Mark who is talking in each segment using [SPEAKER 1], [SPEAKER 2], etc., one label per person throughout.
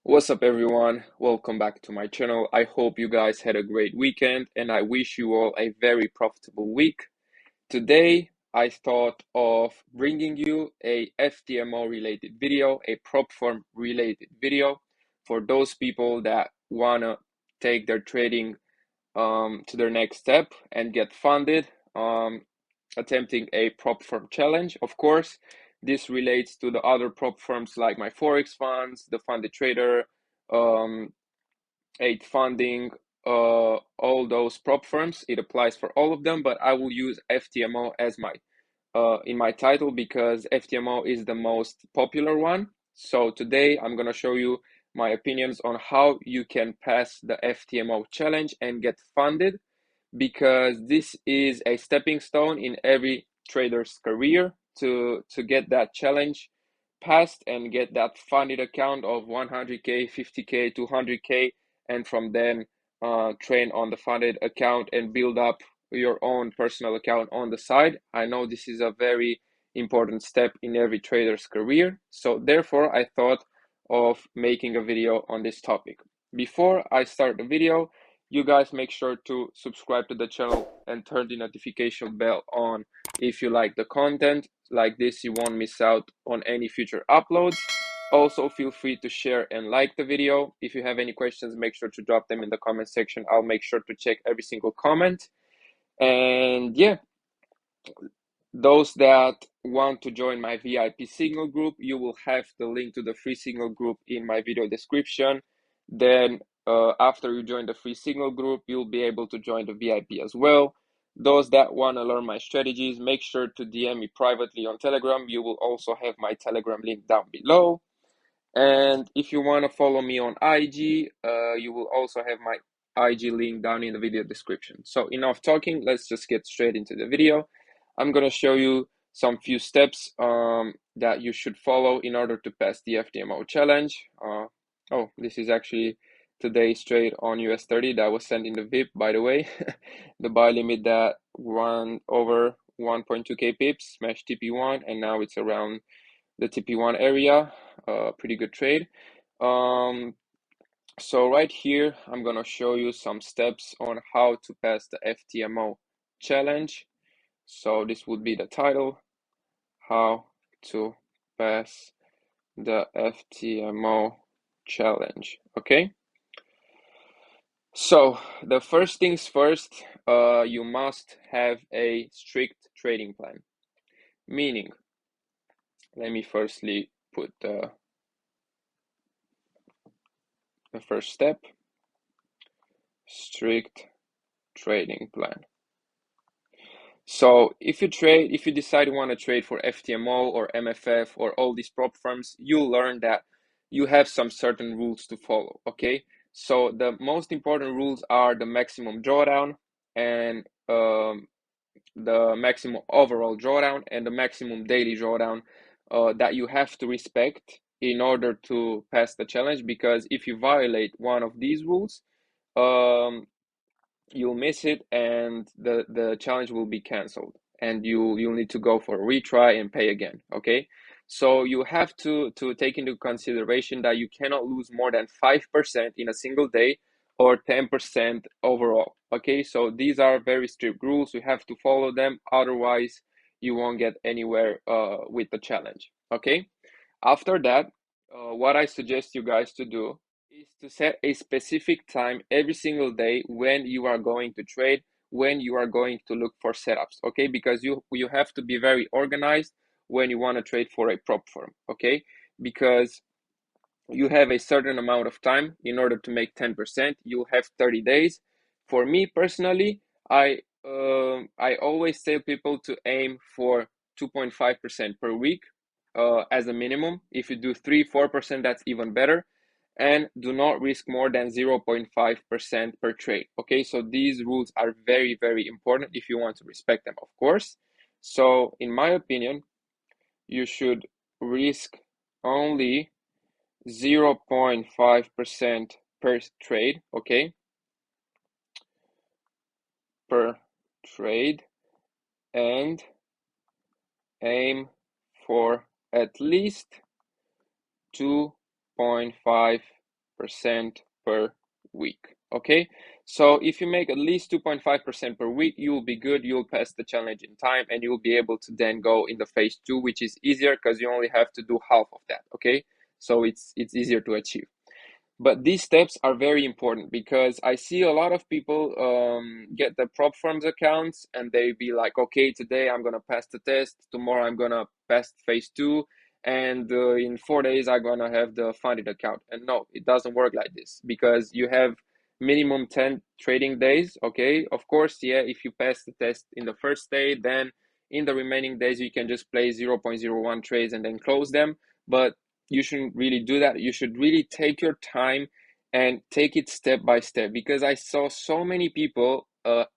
[SPEAKER 1] What's up, everyone? Welcome back to my channel. I hope you guys had a great weekend and I wish you all a very profitable week. Today, I thought of bringing you a FTMO related video, a prop firm related video for those people that want to take their trading to their next step and get funded, attempting a prop firm challenge. Of course, this relates to the other prop firms like my Forex funds, the Funded Trader, um, Aid Funding, all those prop firms. It applies for all of them, but I will use FTMO as my in my title because FTMO is the most popular one. So today I'm gonna show you my opinions on how you can pass the FTMO challenge and get funded, because this is a stepping stone in every trader's career to get that challenge passed and get that funded account of 100k, 50k, 200k, and from then train on the funded account and build up your own personal account on the side. I know this is a very important step in every trader's career, so therefore I thought of making a video on this topic. Before I start the video, you guys make sure to subscribe to the channel and turn the notification bell on if you like the content. Like this, you won't miss out on any future uploads. Also, feel free to share and like the video. If you have any questions, make sure to drop them in the comment section. I'll make sure to check every single comment. And yeah, those that want to join my VIP signal group, you will have the link to the free signal group in my video description. Then after you join the free signal group, you'll be able to join the VIP as well. Those that want to learn my strategies, make sure to DM me privately on Telegram. You will also have my Telegram link down below. And if you want to follow me on IG, you will also have my IG link down in the video description. So enough talking, let's just get straight into the video. I'm going to show you some few steps that you should follow in order to pass the FTMO challenge. Oh, this is actually today's trade on US 30 that was sent in the VIP, by the way. The buy limit that run over 1.2k pips, smash TP1, and now it's around the TP1 area. Pretty good trade. So right here, I'm gonna show you some steps on how to pass the FTMO challenge. So this would be the title, how to pass the FTMO challenge. Okay. So the first things first, you must have a strict trading plan. Meaning, let me firstly put the first step, strict trading plan. So if you decide you want to trade for FTMO or MFF or all these prop firms, you'll learn that you have some certain rules to follow. Okay, so the most important rules are the maximum drawdown and the maximum overall drawdown and the maximum daily drawdown that you have to respect in order to pass the challenge. Because if you violate one of these rules, you'll miss it and the challenge will be canceled and you'll need to go for a retry and pay again. Okay, so you have to take into consideration that you cannot lose more than 5% in a single day or 10% overall. Okay, so these are very strict rules. You have to follow them, otherwise you won't get anywhere with the challenge. Okay, after that, what I suggest you guys to do is to set a specific time every single day when you are going to trade, when you are going to look for setups. Okay, because you have to be very organized when you want to trade for a prop firm. Okay, because you have a certain amount of time in order to make 10%. You have 30 days. For me personally, I always tell people to aim for 2.5% per week as a minimum. If you do 3-4%, that's even better. And do not risk more than 0.5% per trade. Okay, so these rules are very, very important if you want to respect them, of course. So in my opinion, you should risk only 0.5% per trade, okay, per trade, and aim for at least 2.5 per week. Okay, so if you make at least 2.5% per week, you'll be good. You'll pass the challenge in time, and you'll be able to then go in the phase 2, which is easier because you only have to do half of that. Okay, so it's easier to achieve. But these steps are very important because I see a lot of people get the prop firms accounts and they be like, okay, today I'm gonna pass the test, tomorrow I'm gonna pass phase 2, and in 4 days I'm gonna have the funded account. And no, it doesn't work like this because you have minimum 10 trading days. Okay, of course, yeah, if you pass the test in the first day, then in the remaining days you can just play 0.01 trades and then close them. But you shouldn't really do that. You should really take your time and take it step by step, because I saw so many people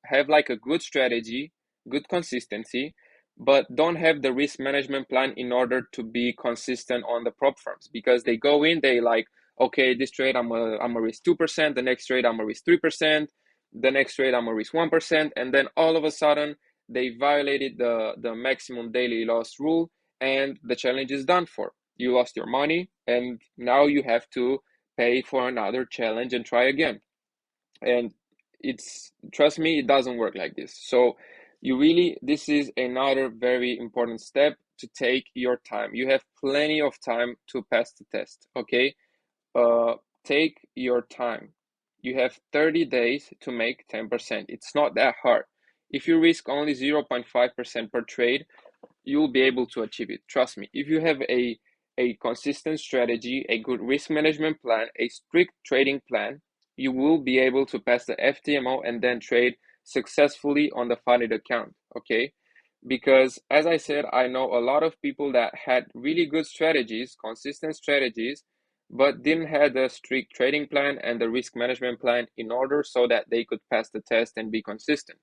[SPEAKER 1] have like a good strategy, good consistency, but don't have the risk management plan in order to be consistent on the prop firms, because they go in, they like, okay, this trade I'm a risk 2%, the next trade I'm a risk 3%, the next trade I'm a risk 1%, and then all of a sudden they violated the maximum daily loss rule, and the challenge is done for. You lost your money, and now you have to pay for another challenge and try again. And it's, trust me, it doesn't work like this. So you really, this is another very important step, to take your time. You have plenty of time to pass the test. Okay, take your time. You have 30 days to make 10%. It's not that hard. If you risk only 0.5% per trade, you'll be able to achieve it. Trust me. If you have a consistent strategy, a good risk management plan, a strict trading plan, you will be able to pass the Ftmo and then trade successfully on the funded account. Okay, because as I said, I know a lot of people that had really good strategies, consistent strategies, but didn't have a strict trading plan and the risk management plan in order so that they could pass the test and be consistent.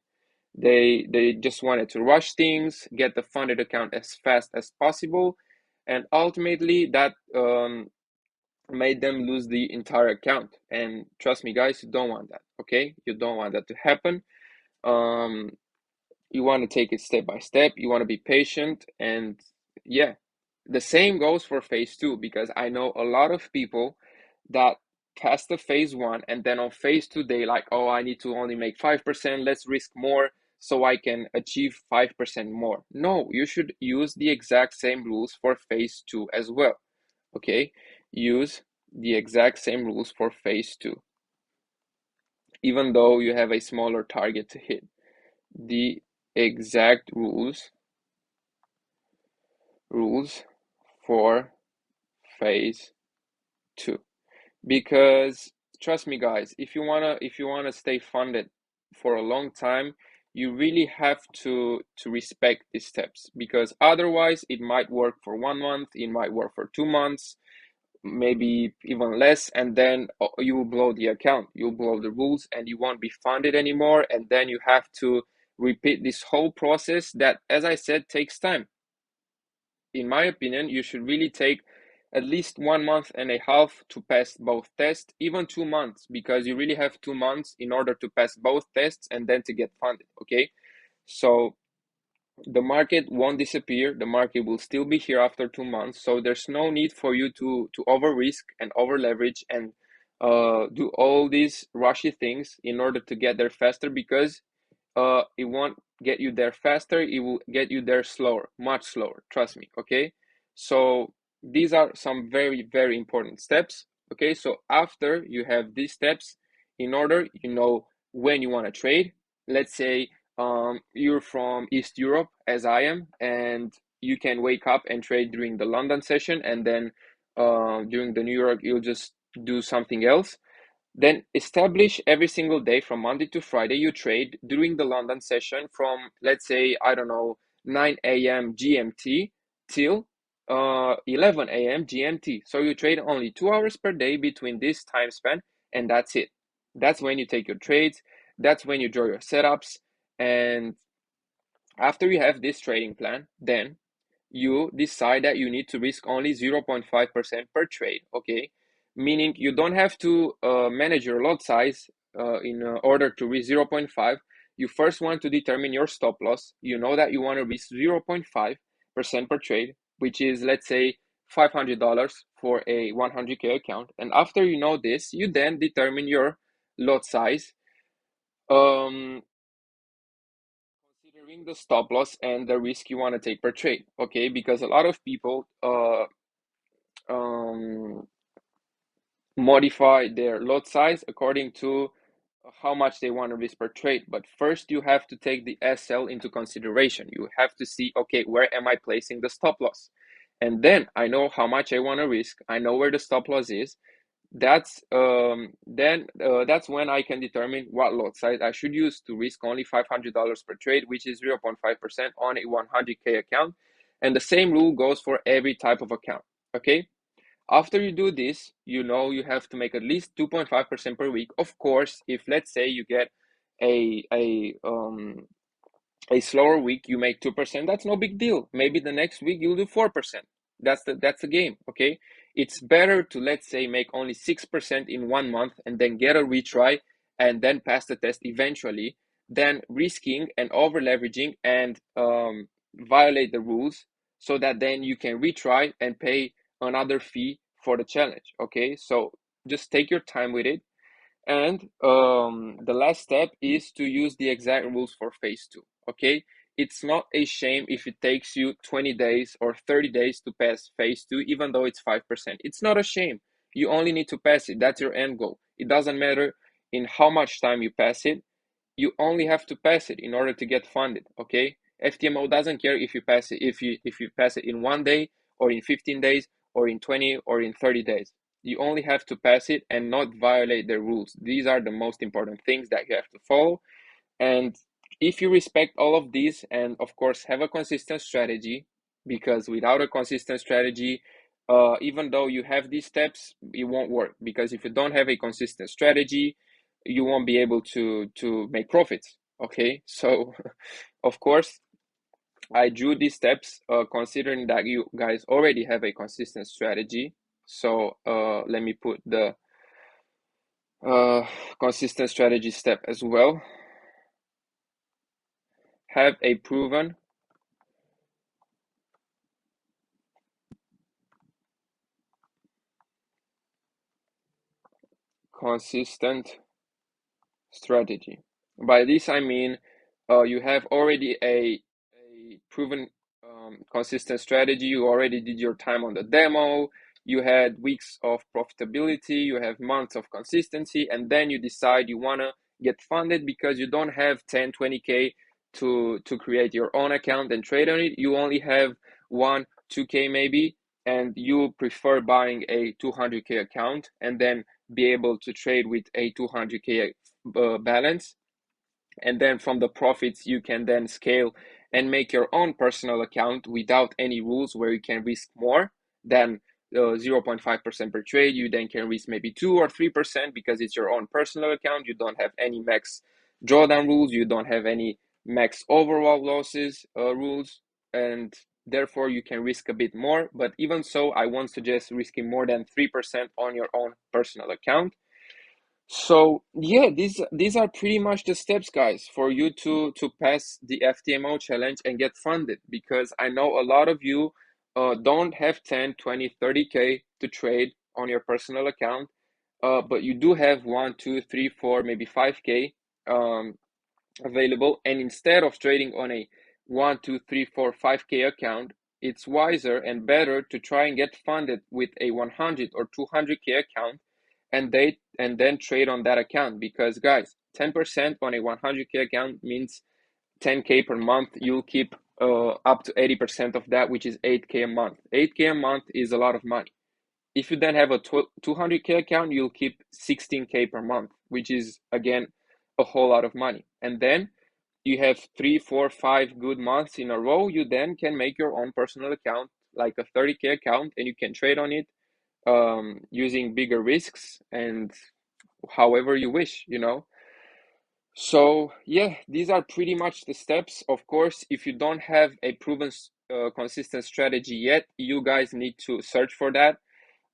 [SPEAKER 1] They just wanted to rush things, get the funded account as fast as possible, and ultimately that made them lose the entire account. And trust me, guys, you don't want that. Okay, you don't want that to happen. Um, you want to take it step by step. You want to be patient, and yeah, the same goes for phase 2, because I know a lot of people that pass the phase 1 and then on phase 2 they like, oh, I need to only make 5%, let's risk more so I can achieve 5% more. No, you should use the exact same rules for phase 2 as well. Okay, use the exact same rules for phase 2, even though you have a smaller target to hit. The exact rules for phase 2, because trust me, guys, if you wanna stay funded for a long time, you really have to respect these steps, because otherwise it might work for 1 month, it might work for 2 months, maybe even less, and then you will blow the account, you'll blow the rules, and you won't be funded anymore, and then you have to repeat this whole process that, as I said, takes time. In my opinion, you should really take at least 1.5 months to pass both tests, even 2 months, because you really have 2 months in order to pass both tests and then to get funded. Okay, so the market won't disappear, the market will still be here after 2 months, so there's no need for you to over risk and over leverage and do all these rushy things in order to get there faster, because it won't get you there faster, it will get you there slower, much slower, trust me. Okay, so these are some very, very important steps. Okay, so after you have these steps in order, you know when you want to trade. Let's say you're from East Europe, as I am, and you can wake up and trade during the London session, and then during the New York you'll just do something else. Then establish every single day from Monday to Friday you trade during the London session from, let's say, I don't know, 9 a.m. GMT till 11 a.m. GMT. So you trade only 2 hours per day between this time span, and that's it. That's when you take your trades. That's when you draw your setups. And after you have this trading plan, then you decide that you need to risk only 0.5% per trade. Okay, meaning you don't have to manage your lot size in order to risk 0.5. You first want to determine your stop loss. You know that you want to risk 0.5% per trade, which is, let's say, $500 for a 100K account. And after you know this, you then determine your lot size, um, considering the stop loss and the risk you want to take per trade. Okay, because a lot of people um, modify their lot size according to how much they want to risk per trade. But first, you have to take the SL into consideration. You have to see, okay, where am I placing the stop loss? And then I know how much I want to risk. I know where the stop loss is. That's when I can determine what lot size I should use to risk only $500 per trade, which is 0.5% on a 100K account. And the same rule goes for every type of account. Okay. After you do this, you know you have to make at least 2.5% per week. Of course, if let's say you get a a um a slower week, you make 2%, that's no big deal. Maybe the next week you'll do 4%. That's the game, okay? It's better to, let's say, make only 6% in 1 month and then get a retry and then pass the test eventually, than risking and over leveraging and violate the rules, so that then you can retry and pay another fee for the challenge. Okay, so just take your time with it. And the last step is to use the exact rules for phase two. Okay, it's not a shame if it takes you 20 days or 30 days to pass phase two, even though it's 5%. It's not a shame. You only need to pass it. That's your end goal. It doesn't matter in how much time you pass it. You only have to pass it in order to get funded. Okay, Ftmo doesn't care if you pass it, if you pass it in 1 day or in 15 days or in 20 or in 30 days. You only have to pass it and not violate the rules. These are the most important things that you have to follow. And if you respect all of these, and of course have a consistent strategy, because without a consistent strategy, even though you have these steps, it won't work. Because if you don't have a consistent strategy, you won't be able to make profits. Okay, so of course I drew these steps considering that you guys already have a consistent strategy. So let me put the uh, consistent strategy step as well. Have a proven consistent strategy. By this I mean you have already a proven consistent strategy. You already did your time on the demo. You had weeks of profitability. You have months of consistency, and then you decide you want to get funded because you don't have 10, 20K to create your own account and trade on it. You only have 1, 2K maybe, and you prefer buying a 200K account and then be able to trade with a 200K balance. And then from the profits, you can then scale and make your own personal account without any rules, where you can risk more than 0.5% per trade. You then can risk maybe 2 or 3% because it's your own personal account. You don't have any max drawdown rules. You don't have any max overall losses rules. And therefore you can risk a bit more. But even so, I won't suggest risking more than 3% on your own personal account. So yeah, these are pretty much the steps, guys, for you to pass the FTMO challenge and get funded. Because I know a lot of you don't have 10, 20, 30K to trade on your personal account, but you do have 1, 2, 3, 4, maybe 5K um, available. And instead of trading on a 1, 2, 3, 4, 5K account, it's wiser and better to try and get funded with a 100 or 200K account, and then trade on that account. Because guys, 10% on a 100K account means 10K per month. You'll keep up to 80% of that, which is 8K a month. 8K a month is a lot of money. If you then have a 200K account, you'll keep 16K per month, which is again a whole lot of money. And then you have 3, 4, 5 good months in a row. You then can make your own personal account, like a 30K account, and you can trade on it using bigger risks and however you wish, you know. So yeah, these are pretty much the steps. Of course, if you don't have a proven consistent strategy yet, you guys need to search for that.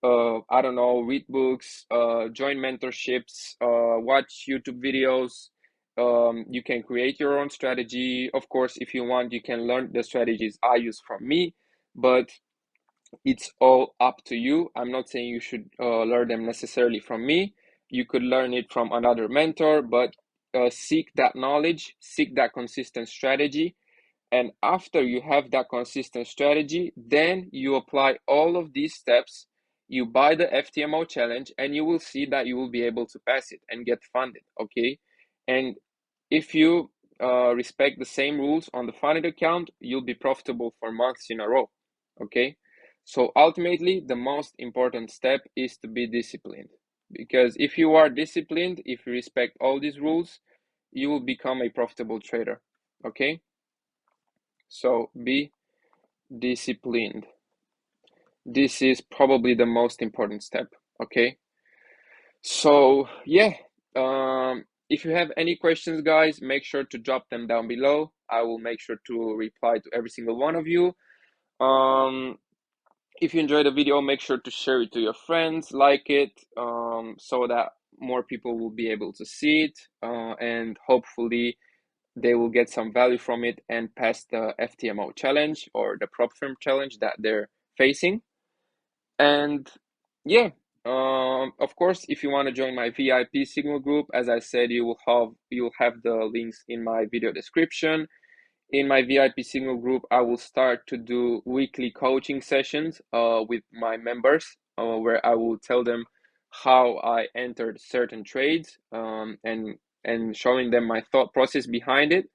[SPEAKER 1] I don't know, read books, join mentorships, watch YouTube videos. You can create your own strategy. Of course, if you want, you can learn the strategies I use from me. But It's all up to you. I'm not saying you should learn them necessarily from me. You could learn it from another mentor, but seek that knowledge, seek that consistent strategy. And after you have that consistent strategy, then you apply all of these steps. You buy the FTMO challenge, and you will see that you will be able to pass it and get funded. Okay. And if you respect the same rules on the funded account, you'll be profitable for months in a row. Okay. So ultimately, the most important step is to be disciplined. Because if you are disciplined, if you respect all these rules, you will become a profitable trader. Okay. So be disciplined. This is probably the most important step. Okay. So yeah, if you have any questions, guys, make sure to drop them down below. I will make sure to reply to every single one of you. Um, if you enjoyed the video, make sure to share it to your friends, like it, so that more people will be able to see it, and hopefully they will get some value from it and pass the FTMO challenge or the prop firm challenge that they're facing. And yeah, of course, if you want to join my VIP signal group, as I said, you'll have the links in my video description. In my VIP signal group, I will start to do weekly coaching sessions with my members, where I will tell them how I entered certain trades, and showing them my thought process behind it.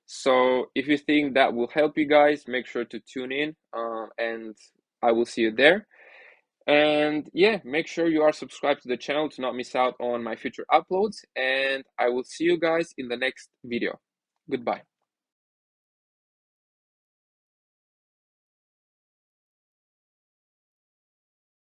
[SPEAKER 1] So if you think that will help you guys, make sure to tune in, and I will see you there. And yeah, make sure you are subscribed to the channel to not miss out on my future uploads. And I will see you guys in the next video. Goodbye.